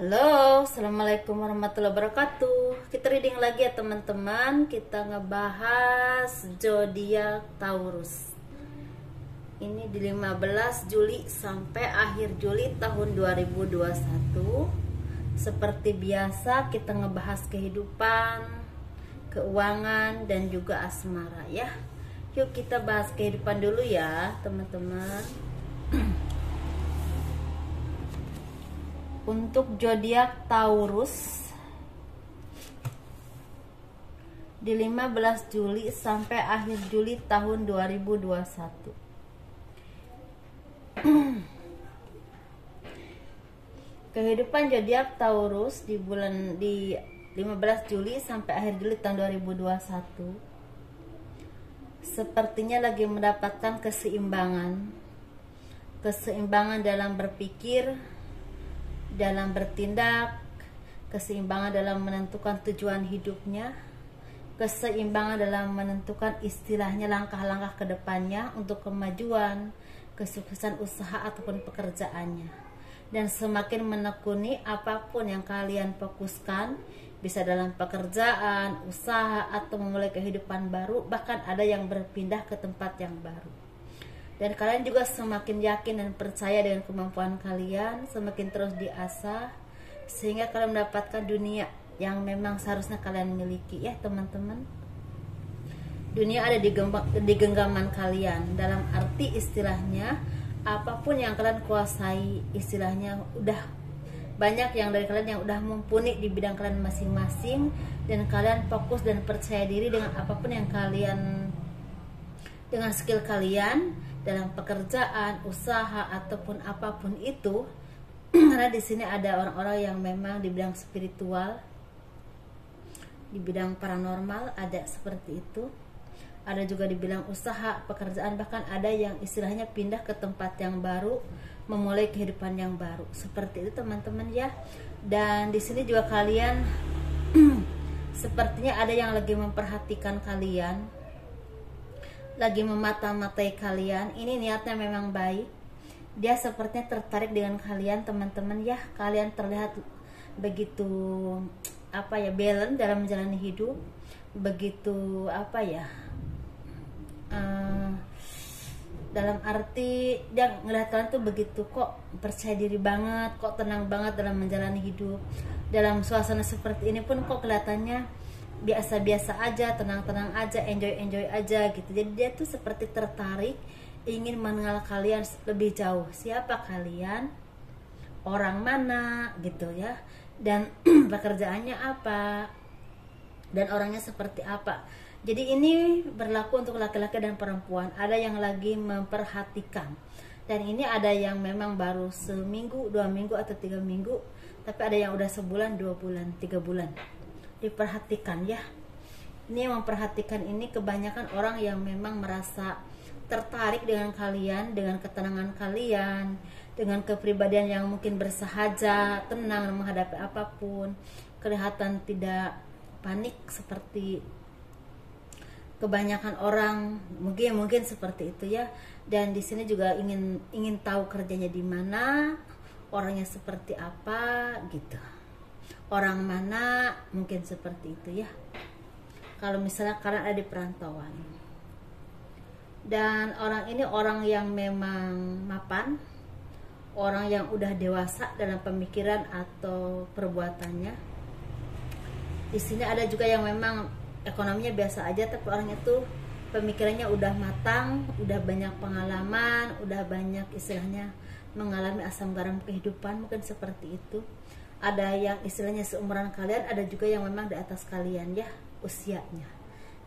Halo, assalamualaikum warahmatullahi wabarakatuh. Kita reading lagi ya teman-teman. Kita ngebahas zodiak Taurus. Ini di 15 Juli sampai akhir Juli tahun 2021. Seperti biasa kita ngebahas kehidupan, keuangan, dan juga asmara ya. Yuk kita bahas kehidupan dulu ya teman-teman. Untuk zodiak Taurus di 15 Juli sampai akhir Juli tahun 2021. Kehidupan zodiak Taurus di 15 Juli sampai akhir Juli tahun 2021 sepertinya lagi mendapatkan keseimbangan dalam berpikir, dalam bertindak, keseimbangan dalam menentukan tujuan hidupnya, keseimbangan dalam menentukan istilahnya langkah-langkah ke depannya untuk kemajuan, kesuksesan usaha ataupun pekerjaannya. Dan semakin menekuni apapun yang kalian fokuskan, bisa dalam pekerjaan, usaha, atau memulai kehidupan baru, bahkan ada yang berpindah ke tempat yang baru. Dan kalian juga semakin yakin dan percaya dengan kemampuan kalian, semakin terus diasah, sehingga kalian mendapatkan dunia yang memang seharusnya kalian miliki ya teman-teman. Dunia ada di genggaman kalian, dalam arti istilahnya apapun yang kalian kuasai, istilahnya udah banyak yang dari kalian yang udah mumpuni di bidang kalian masing-masing, dan kalian fokus dan percaya diri dengan apapun yang kalian, dengan skill kalian dalam pekerjaan, usaha, ataupun apapun itu. Karena di sini ada orang-orang yang memang di bidang spiritual, di bidang paranormal, ada seperti itu. Ada juga di bidang usaha, pekerjaan, bahkan ada yang istilahnya pindah ke tempat yang baru, memulai kehidupan yang baru. Seperti itu teman-teman ya. Dan di sini juga kalian sepertinya ada yang lagi memperhatikan kalian, lagi memata-matai kalian. Ini niatnya memang baik. Dia sepertinya tertarik dengan kalian teman-teman ya. Kalian terlihat begitu balance dalam menjalani hidup, begitu dalam arti dia ngelihat kalian tuh begitu kok percaya diri banget, kok tenang banget dalam menjalani hidup. Dalam suasana seperti ini pun kok kelihatannya biasa-biasa aja, tenang-tenang aja, enjoy aja gitu. Jadi dia tuh seperti tertarik, ingin mengenal kalian lebih jauh. Siapa kalian, orang mana gitu ya, dan pekerjaannya apa, dan orangnya seperti apa. Jadi ini berlaku untuk laki-laki dan perempuan. Ada yang lagi memperhatikan, dan ini ada yang memang baru seminggu, 2 minggu, atau 3 minggu, tapi ada yang udah sebulan, 2 bulan, 3 bulan diperhatikan ya. Ini yang memperhatikan ini kebanyakan orang yang memang merasa tertarik dengan kalian, dengan ketenangan kalian, dengan kepribadian yang mungkin bersahaja, tenang menghadapi apapun, kelihatan tidak panik seperti kebanyakan orang, mungkin seperti itu ya. Dan di sini juga ingin tahu kerjanya di mana, orangnya seperti apa gitu, orang mana, mungkin seperti itu ya. Kalau misalnya kalian ada di perantauan, dan orang ini orang yang memang mapan, orang yang udah dewasa dalam pemikiran atau perbuatannya. Di sini ada juga yang memang ekonominya biasa aja, tapi orangnya tuh pemikirannya udah matang, udah banyak pengalaman, udah banyak istilahnya mengalami asam garam kehidupan, mungkin seperti itu. Ada yang istilahnya seumuran kalian, ada juga yang memang di atas kalian ya usianya.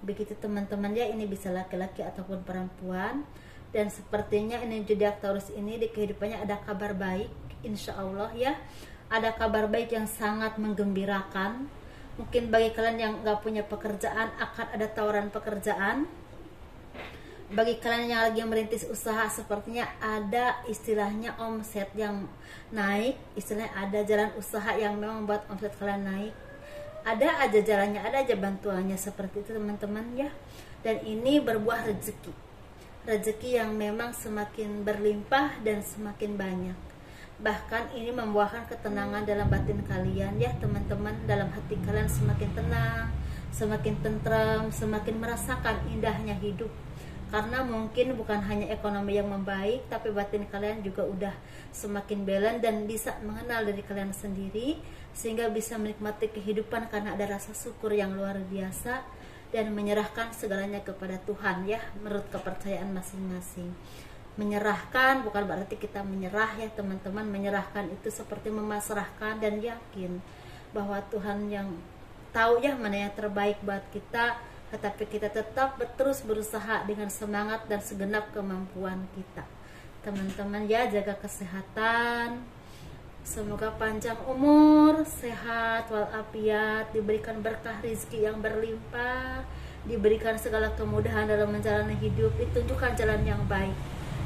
Begitu teman-teman ya, ini bisa laki-laki ataupun perempuan. Dan sepertinya ini zodiak Taurus ini di kehidupannya ada kabar baik, insya Allah ya. Ada kabar baik yang sangat menggembirakan. Mungkin bagi kalian yang gak punya pekerjaan, akan ada tawaran pekerjaan. Bagi kalian yang lagi merintis usaha, sepertinya ada istilahnya omset yang naik, istilahnya ada jalan usaha yang memang membuat omset kalian naik. Ada aja jalannya, ada aja bantuannya, seperti itu teman-teman ya. Dan ini berbuah rezeki yang memang semakin berlimpah dan semakin banyak. Bahkan ini membuahkan ketenangan dalam batin kalian ya teman-teman. Dalam hati kalian semakin tenang, semakin tentram, semakin merasakan indahnya hidup. Karena mungkin bukan hanya ekonomi yang membaik, tapi batin kalian juga udah semakin balance dan bisa mengenal diri kalian sendiri, sehingga bisa menikmati kehidupan karena ada rasa syukur yang luar biasa dan menyerahkan segalanya kepada Tuhan ya, menurut kepercayaan masing-masing. Menyerahkan bukan berarti kita menyerah ya teman-teman. Menyerahkan itu seperti memasrahkan dan yakin bahwa Tuhan yang tahu ya mana yang terbaik buat kita, tetapi kita tetap terus berusaha dengan semangat dan segenap kemampuan kita. Teman-teman ya, jaga kesehatan, semoga panjang umur, sehat walafiat, diberikan berkah rezeki yang berlimpah, diberikan segala kemudahan dalam menjalani hidup, ditunjukkan jalan yang baik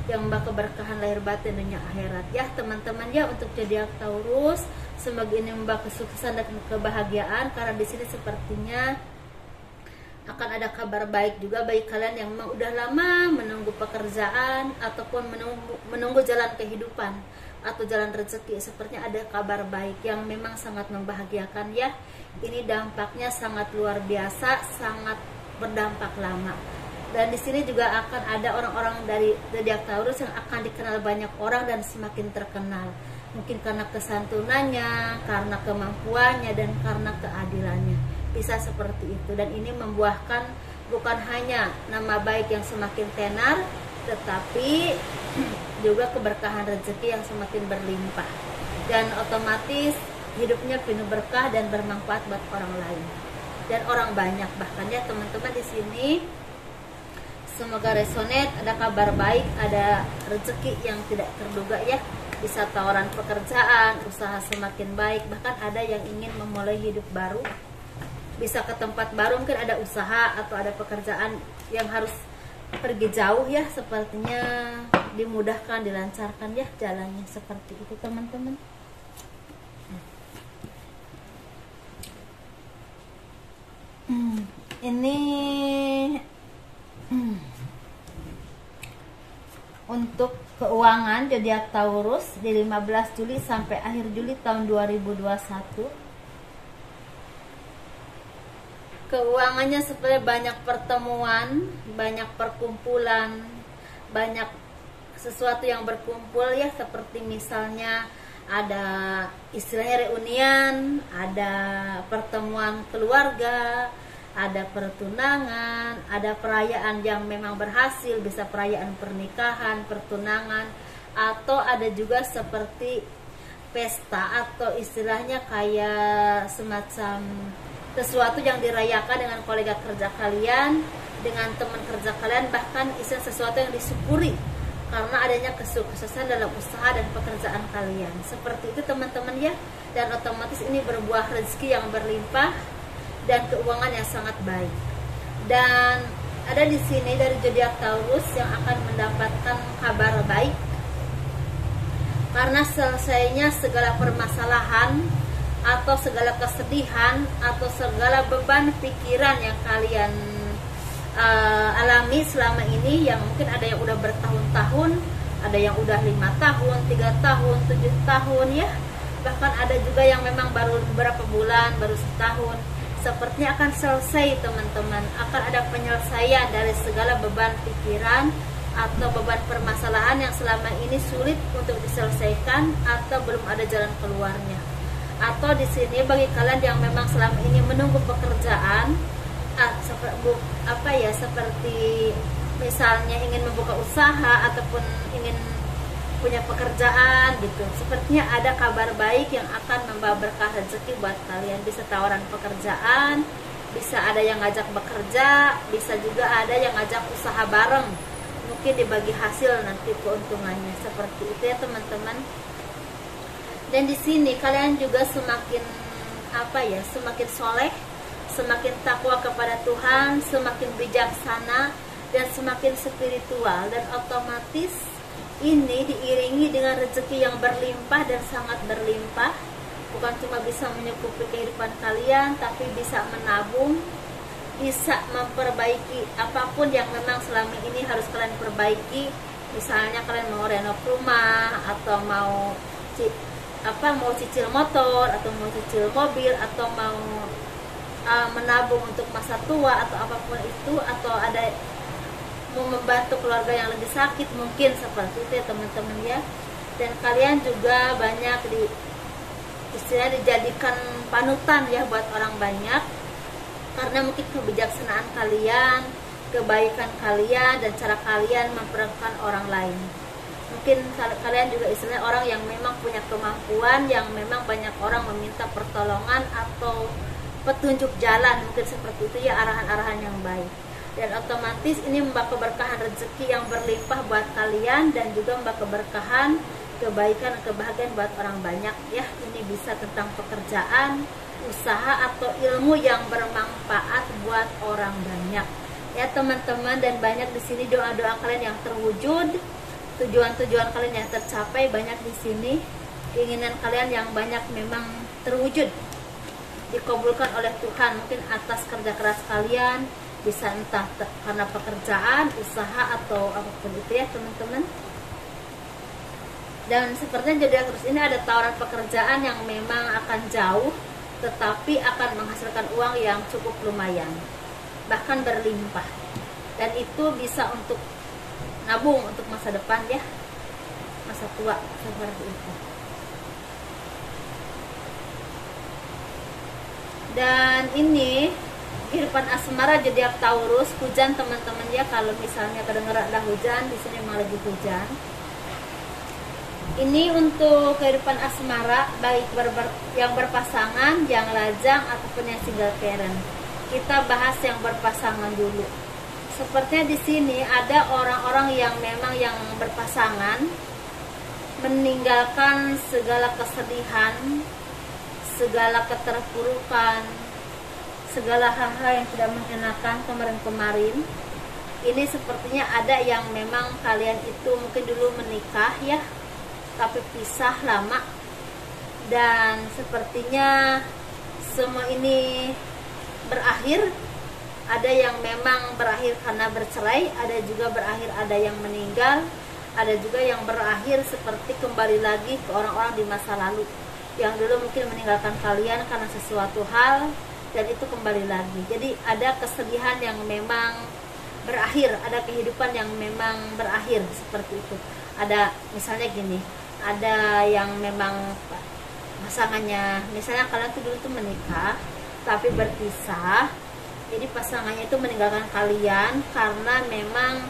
yang membawa keberkahan lahir batin dunia akhirat ya teman-teman ya. Untuk zodiak Taurus, semoga ini membawa kesuksesan dan kebahagiaan, karena di sini sepertinya akan ada kabar baik juga bagi kalian yang memang udah lama menunggu pekerjaan ataupun menunggu jalan kehidupan atau jalan rezeki. Sepertinya ada kabar baik yang memang sangat membahagiakan ya. Ini dampaknya sangat luar biasa, sangat berdampak lama. Dan di sini juga akan ada orang-orang dari zodiak Taurus yang akan dikenal banyak orang dan semakin terkenal. Mungkin karena kesantunannya, karena kemampuannya, dan karena keadilannya. Bisa seperti itu. Dan ini membuahkan bukan hanya nama baik yang semakin tenar, tetapi juga keberkahan rezeki yang semakin berlimpah. Dan otomatis hidupnya penuh berkah dan bermanfaat buat orang lain dan orang banyak. Bahkan ya teman-teman, di sini semoga resonate, ada kabar baik, ada rezeki yang tidak terduga ya. Bisa tawaran pekerjaan, usaha semakin baik, bahkan ada yang ingin memulai hidup baru, bisa ke tempat baru, mungkin ada usaha atau ada pekerjaan yang harus pergi jauh ya. Sepertinya dimudahkan, dilancarkan ya jalannya, seperti itu teman-teman. Ini untuk keuangan zodiak Taurus di 15 Juli sampai akhir Juli tahun 2021. Keuangannya seperti banyak pertemuan, banyak perkumpulan, banyak sesuatu yang berkumpul ya, seperti misalnya ada istilahnya reunian, ada pertemuan keluarga, ada pertunangan, ada perayaan yang memang berhasil, bisa perayaan pernikahan, pertunangan, atau ada juga seperti pesta atau istilahnya kayak semacam sesuatu yang dirayakan dengan kolega kerja kalian, dengan teman kerja kalian, bahkan istilah sesuatu yang disyukuri karena adanya kesuksesan dalam usaha dan pekerjaan kalian. Seperti itu teman-teman ya. Dan otomatis ini berbuah rezeki yang berlimpah dan keuangan yang sangat baik. Dan ada di sini dari zodiak Taurus yang akan mendapatkan kabar baik karena selesainya segala permasalahan atau segala kesedihan atau segala beban pikiran yang kalian alami selama ini, yang mungkin ada yang udah bertahun-tahun, ada yang udah 5 tahun, 3 tahun, 7 tahun ya, bahkan ada juga yang memang baru beberapa bulan, baru setahun. Sepertinya akan selesai teman-teman, akan ada penyelesaian dari segala beban pikiran atau beban permasalahan yang selama ini sulit untuk diselesaikan atau belum ada jalan keluarnya. Atau di sini bagi kalian yang memang selama ini menunggu pekerjaan, seperti misalnya ingin membuka usaha ataupun ingin punya pekerjaan gitu, sepertinya ada kabar baik yang akan membawa berkah rezeki buat kalian. Bisa tawaran pekerjaan, bisa ada yang ngajak bekerja, bisa juga ada yang ngajak usaha bareng, mungkin dibagi hasil nanti keuntungannya. Seperti itu ya teman-teman. Dan di sini kalian juga semakin semakin soleh, semakin takwa kepada Tuhan, semakin bijaksana dan semakin spiritual, dan otomatis ini diiringi dengan rezeki yang berlimpah dan sangat berlimpah. Bukan cuma bisa mencukupi kehidupan kalian, tapi bisa menabung, bisa memperbaiki apapun yang memang selama ini harus kalian perbaiki. Misalnya kalian mau renov rumah atau mau mau cicil motor atau mau cicil mobil atau mau menabung untuk masa tua atau apapun itu, atau ada mau membantu keluarga yang lagi sakit, mungkin seperti itu ya teman-teman ya. Dan kalian juga banyak istilahnya dijadikan panutan ya buat orang banyak, karena mungkin kebijaksanaan kalian, kebaikan kalian, dan cara kalian memperlakukan orang lain. Mungkin kalian juga istilahnya orang yang memang punya kemampuan, yang memang banyak orang meminta pertolongan atau petunjuk jalan, mungkin seperti itu ya, arahan-arahan yang baik. Dan otomatis ini membawa keberkahan rezeki yang berlimpah buat kalian, dan juga membawa keberkahan, kebaikan, kebahagiaan buat orang banyak ya. Ini bisa tentang pekerjaan, usaha, atau ilmu yang bermanfaat buat orang banyak ya teman-teman. Dan banyak di sini doa-doa kalian yang terwujud, tujuan-tujuan kalian yang tercapai banyak di sini, keinginan kalian yang banyak memang terwujud, dikabulkan oleh Tuhan, mungkin atas kerja keras kalian, bisa entah karena pekerjaan, usaha, atau apapun itu ya teman-teman. Dan sepertinya jadi terus ini ada tawaran pekerjaan yang memang akan jauh, tetapi akan menghasilkan uang yang cukup lumayan, bahkan berlimpah. Dan itu bisa untuk nabung untuk masa depan ya, masa tua seperti itu. Dan ini kehidupan asmara zodiak Taurus, hujan teman-teman ya. Kalau misalnya kedengeran ada hujan, di sini memang lagi hujan. Ini untuk kehidupan asmara, baik yang berpasangan, yang lajang, ataupun yang single parent. Kita bahas yang berpasangan dulu. Sepertinya di sini ada orang-orang yang memang yang berpasangan meninggalkan segala kesedihan, segala keterpurukan, segala hal-hal yang tidak mengenakan kemarin-kemarin. Ini sepertinya ada yang memang kalian itu mungkin dulu menikah ya, tapi pisah lama, dan sepertinya semua ini berakhir. Ada yang memang berakhir karena bercerai, ada juga berakhir ada yang meninggal, ada juga yang berakhir seperti kembali lagi ke orang-orang di masa lalu yang dulu mungkin meninggalkan kalian karena sesuatu hal, dan itu kembali lagi. Jadi ada kesedihan yang memang berakhir, ada kehidupan yang memang berakhir seperti itu. Ada misalnya gini, ada yang memang pasangannya, misalnya kalian tuh dulu tuh menikah tapi berpisah, jadi pasangannya itu meninggalkan kalian karena memang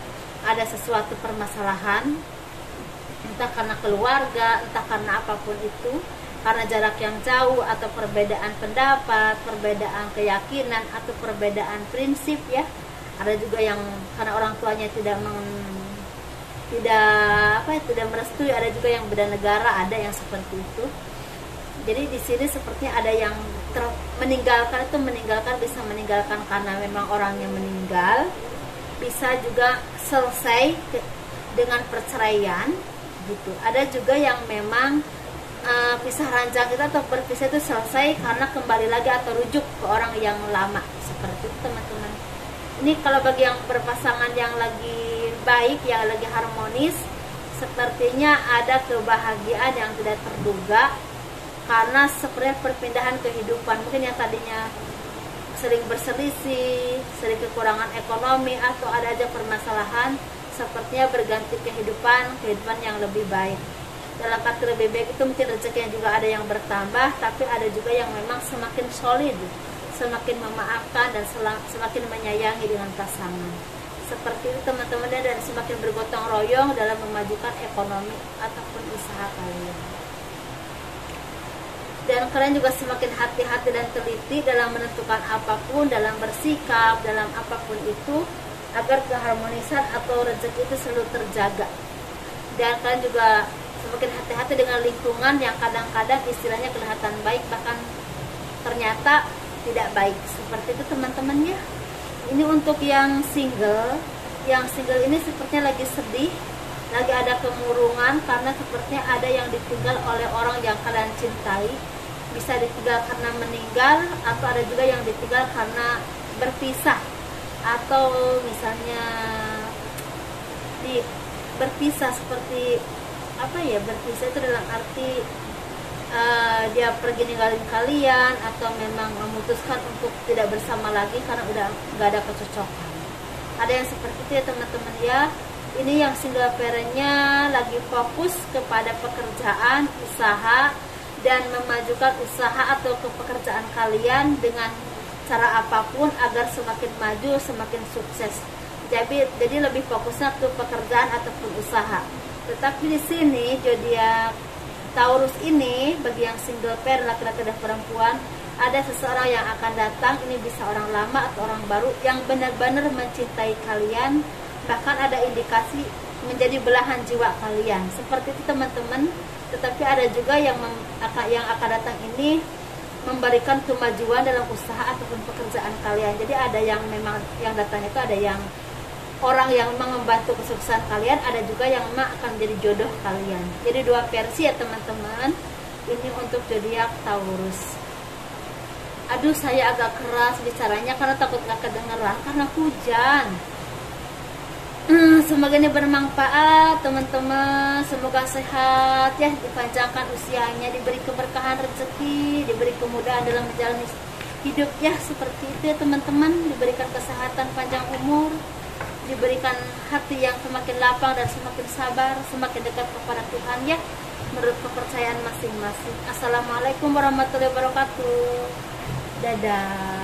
ada sesuatu permasalahan, entah karena keluarga, entah karena apapun itu, karena jarak yang jauh, atau perbedaan pendapat, perbedaan keyakinan, atau perbedaan prinsip ya. Ada juga yang karena orang tuanya tidak merestui, ada juga yang beda negara, ada yang seperti itu. Jadi di sini sepertinya ada yang meninggalkan bisa meninggalkan karena memang orangnya meninggal, bisa juga selesai dengan perceraian gitu. Ada juga yang memang pisah ranjang kita atau berpisah itu selesai karena kembali lagi atau rujuk ke orang yang lama, seperti itu teman-teman. Ini kalau bagi yang berpasangan yang lagi baik, yang lagi harmonis, sepertinya ada kebahagiaan yang tidak terduga karena seperti perpindahan kehidupan. Mungkin yang tadinya sering berselisih, sering kekurangan ekonomi, atau ada aja permasalahan, sepertinya berganti kehidupan yang lebih baik. Dalam arti lebih baik itu mungkin rezekinya juga ada yang bertambah, tapi ada juga yang memang semakin solid, semakin memaafkan, dan semakin menyayangi dengan pasangan. Seperti itu teman-teman, dan semakin bergotong royong dalam memajukan ekonomi ataupun usaha kalian. Dan kalian juga semakin hati-hati dan teliti dalam menentukan apapun, dalam bersikap, dalam apapun itu, agar keharmonisan atau rezeki itu selalu terjaga. Dan kalian juga semakin hati-hati dengan lingkungan yang kadang-kadang istilahnya kelihatan baik, bahkan ternyata tidak baik. Seperti itu teman-temannya. Ini untuk yang single. Yang single ini sepertinya lagi sedih, lagi ada kemurungan karena sepertinya ada yang ditinggal oleh orang yang kalian cintai. Bisa ditinggal karena meninggal, atau ada juga yang ditinggal karena berpisah, atau misalnya berpisah seperti apa ya, berpisah itu dalam arti dia pergi ninggalin kalian atau memang memutuskan untuk tidak bersama lagi karena udah nggak ada kecocokan. Ada yang seperti itu ya teman-teman ya. Ini yang single parentnya lagi fokus kepada pekerjaan, usaha, dan memajukan usaha atau pekerjaan kalian dengan cara apapun agar semakin maju, semakin sukses. Jadi lebih fokusnya ke pekerjaan ataupun usaha. Tetapi di sini zodiak Taurus ini, bagi yang single pair laki-laki dan perempuan, ada seseorang yang akan datang. Ini bisa orang lama atau orang baru yang benar-benar mencintai kalian, bahkan ada indikasi menjadi belahan jiwa kalian. Seperti itu teman-teman. Tetapi ada juga yang akan datang ini memberikan kemajuan dalam usaha ataupun pekerjaan kalian. Jadi ada yang memang yang datang itu ada yang orang yang memang membantu kesuksesan kalian, ada juga yang memang akan menjadi jodoh kalian. Jadi dua versi ya teman-teman. Ini untuk zodiak Taurus. Aduh, saya agak keras bicaranya karena takut gak kedengeran karena hujan. Semoga ini bermanfaat teman-teman. Semoga sehat ya, dipanjangkan usianya, diberi keberkahan rezeki, diberi kemudahan dalam menjalani hidup ya, seperti itu ya teman-teman. Diberikan kesehatan, panjang umur, diberikan hati yang semakin lapang dan semakin sabar, semakin dekat kepada Tuhan ya, menurut kepercayaan masing-masing. Assalamualaikum warahmatullahi wabarakatuh. Dadah.